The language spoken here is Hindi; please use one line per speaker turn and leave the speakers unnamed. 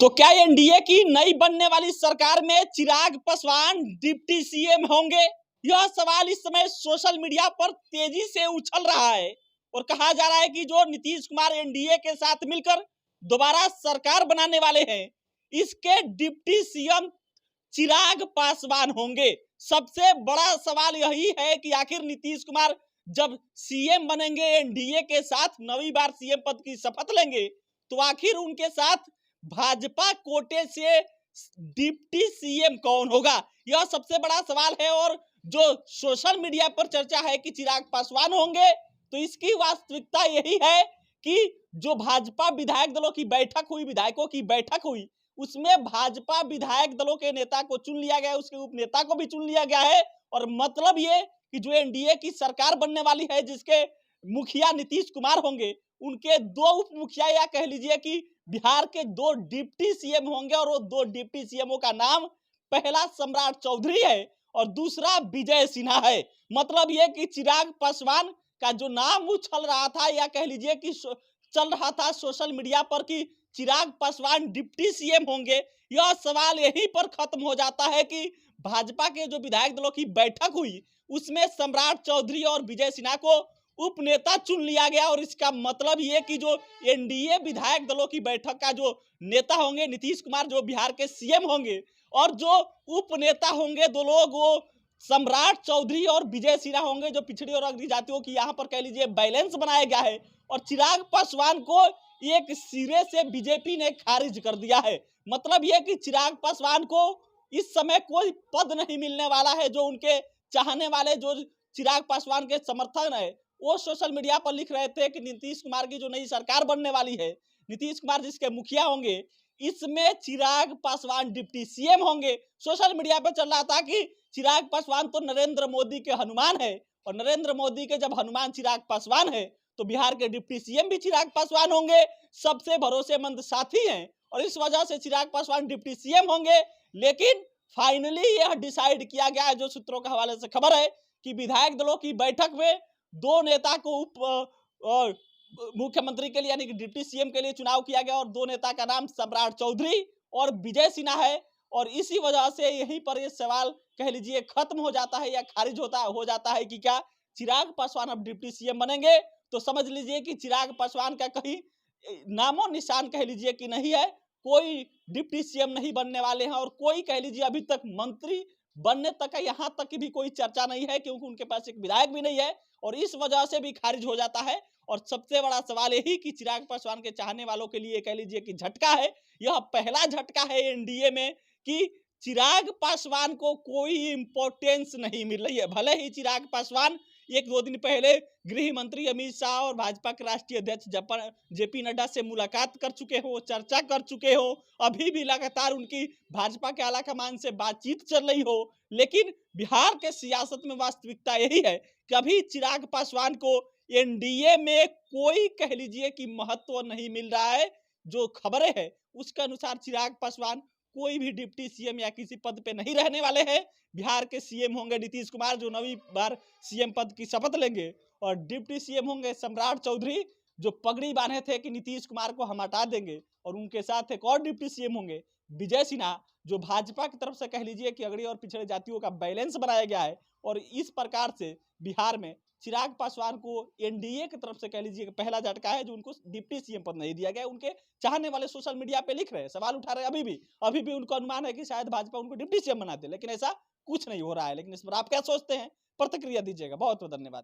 तो क्या एनडीए की नई बनने वाली सरकार में चिराग पासवान डिप्टी सीएम होंगे? यह सवाल इस समय सोशल मीडिया पर तेजी से उछल रहा है और कहा जा रहा है कि जो नीतीश कुमार एनडीए के साथ मिलकर दोबारा सरकार बनाने वाले हैं, इसके डिप्टी सीएम चिराग पासवान होंगे। सबसे बड़ा सवाल यही है कि आखिर नीतीश कुमार जब सीएम बनेंगे, एनडीए के साथ नवी बार सीएम पद की शपथ लेंगे, तो आखिर उनके साथ भाजपा कोटे से डिप्टी सीएम कौन होगा, यह सबसे बड़ा सवाल है। और जो सोशल मीडिया पर चर्चा है कि चिराग पासवान होंगे, तो इसकी वास्तविकता यही है कि जो भाजपा विधायक दलों की बैठक हुई, विधायकों की बैठक हुई, उसमें भाजपा विधायक दलों के नेता को चुन लिया गया, उसके उप नेता को भी चुन लिया गया है। और मतलब ये कि जो एनडीए की सरकार बनने वाली है, जिसके मुखिया नीतीश कुमार होंगे, उनके दो उप मुखिया या कह लीजिए कि बिहार के दो डिप्टी सीएम होंगे। और वो दो डिप्टी सीएमओ का नाम पहला सम्राट चौधरी है और दूसरा विजय सिन्हा है। मतलब ये कि चिराग पासवान का जो नाम उछल रहा था या कह लीजिए कि चल रहा था सोशल मीडिया पर कि चिराग पासवान डिप्टी सीएम होंगे, यह सवाल यहीं पर खत्म हो जाता है कि भाजपा के जो विधायक दलों की बैठक हुई, उसमें सम्राट चौधरी और विजय सिन्हा को उपनेता चुन लिया गया। और इसका मतलब ये कि जो एनडीए विधायक दलों की बैठक का जो नेता होंगे नीतीश कुमार, जो बिहार के सीएम होंगे, और जो उपनेता होंगे दो लोग, वो सम्राट चौधरी और विजय सिन्हा होंगे, जो पिछड़ी और अग्रणी जातियों की यहाँ पर कह लीजिए बैलेंस बनाया गया है। और चिराग पासवान को एक सिरे से बीजेपी ने खारिज कर दिया है। मतलब यह कि चिराग पासवान को इस समय कोई पद नहीं मिलने वाला है। जो उनके चाहने वाले, जो चिराग पासवान के समर्थन है, वो सोशल मीडिया पर लिख रहे थे कि नीतीश कुमार की जो नई सरकार बनने वाली है, नीतीश कुमार जिसके मुखिया होंगे, इसमें चिराग पासवान डिप्टी सीएम होंगे। सोशल मीडिया पर चल रहा था कि चिराग पासवान तो नरेंद्र मोदी के हनुमान है, और नरेंद्र मोदी के जब हनुमान चिराग पासवान है, तो बिहार के डिप्टी सीएम भी चिराग पासवान होंगे। सबसे भरोसेमंद साथी हैं और इस वजह से चिराग पासवान डिप्टी सीएम होंगे। लेकिन फाइनली यह डिसाइड किया गया है, जो सूत्रों के हवाले से खबर है, कि विधायक दलों की बैठक में दो नेता को उप मुख्यमंत्री के लिए यानी कि डिप्टी सीएम के लिए चुनाव किया गया, और दो नेता का नाम सम्राट चौधरी और विजय सिन्हा है। और इसी वजह से यहीं पर यह सवाल कह लीजिए खत्म हो जाता है या खारिज हो जाता है कि क्या चिराग पासवान अब डिप्टी सीएम बनेंगे। तो समझ लीजिए कि चिराग पासवान का कहीं नामो निशान कह लीजिए कि नहीं है, कोई डिप्टी सीएम नहीं बनने वाले हैं। और कोई कह लीजिए अभी तक मंत्री बनने तक है, यहाँ तक की भी कोई चर्चा नहीं है, क्योंकि उनके पास एक विधायक भी नहीं है, और इस वजह से भी खारिज हो जाता है। और सबसे बड़ा सवाल यही कि चिराग पासवान के चाहने वालों के लिए कह लीजिए कि झटका है, यह पहला झटका है एनडीए में कि चिराग पासवान को कोई इंपॉर्टेंस नहीं मिल रही है। भले ही चिराग पासवान एक दो दिन पहले गृह मंत्री अमित शाह और भाजपा के राष्ट्रीय अध्यक्ष जेपी नड्डा से मुलाकात कर चुके हो, चर्चा कर चुके हो, अभी भी लगातार उनकी भाजपा के आला कमान से बातचीत चल रही हो, लेकिन बिहार के सियासत में वास्तविकता यही है कि अभी चिराग पासवान को एनडीए में कोई कह लीजिए कि महत्व नहीं मिल रहा है। जो खबरें हैं उसके अनुसार चिराग पासवान कोई भी डिप्टी सीएम या किसी पद पे नहीं रहने वाले हैं। बिहार के सीएम होंगे नीतीश कुमार, जो नवी बार सीएम पद की शपथ लेंगे, और डिप्टी सीएम होंगे सम्राट चौधरी, जो पगड़ी बांधे थे कि नीतीश कुमार को हम हटा देंगे। और उनके साथ एक और डिप्टी सीएम होंगे विजय सिन्हा, जो भाजपा की तरफ से कह लीजिए कि अगड़ी और पिछड़े जातियों का बैलेंस बनाया गया है। और इस प्रकार से बिहार में चिराग पासवान को एनडीए की तरफ से कह लीजिए कि पहला झटका है, जो उनको डिप्टी सीएम पद नहीं दिया गया। उनके चाहने वाले सोशल मीडिया पे लिख रहे हैं, सवाल उठा रहे हैं, अभी भी उनको अनुमान है कि शायद भाजपा उनको डिप्टी सीएम बना दे, लेकिन ऐसा कुछ नहीं हो रहा है। लेकिन इस पर आप क्या सोचते हैं, प्रतिक्रिया दीजिएगा। बहुत बहुत धन्यवाद।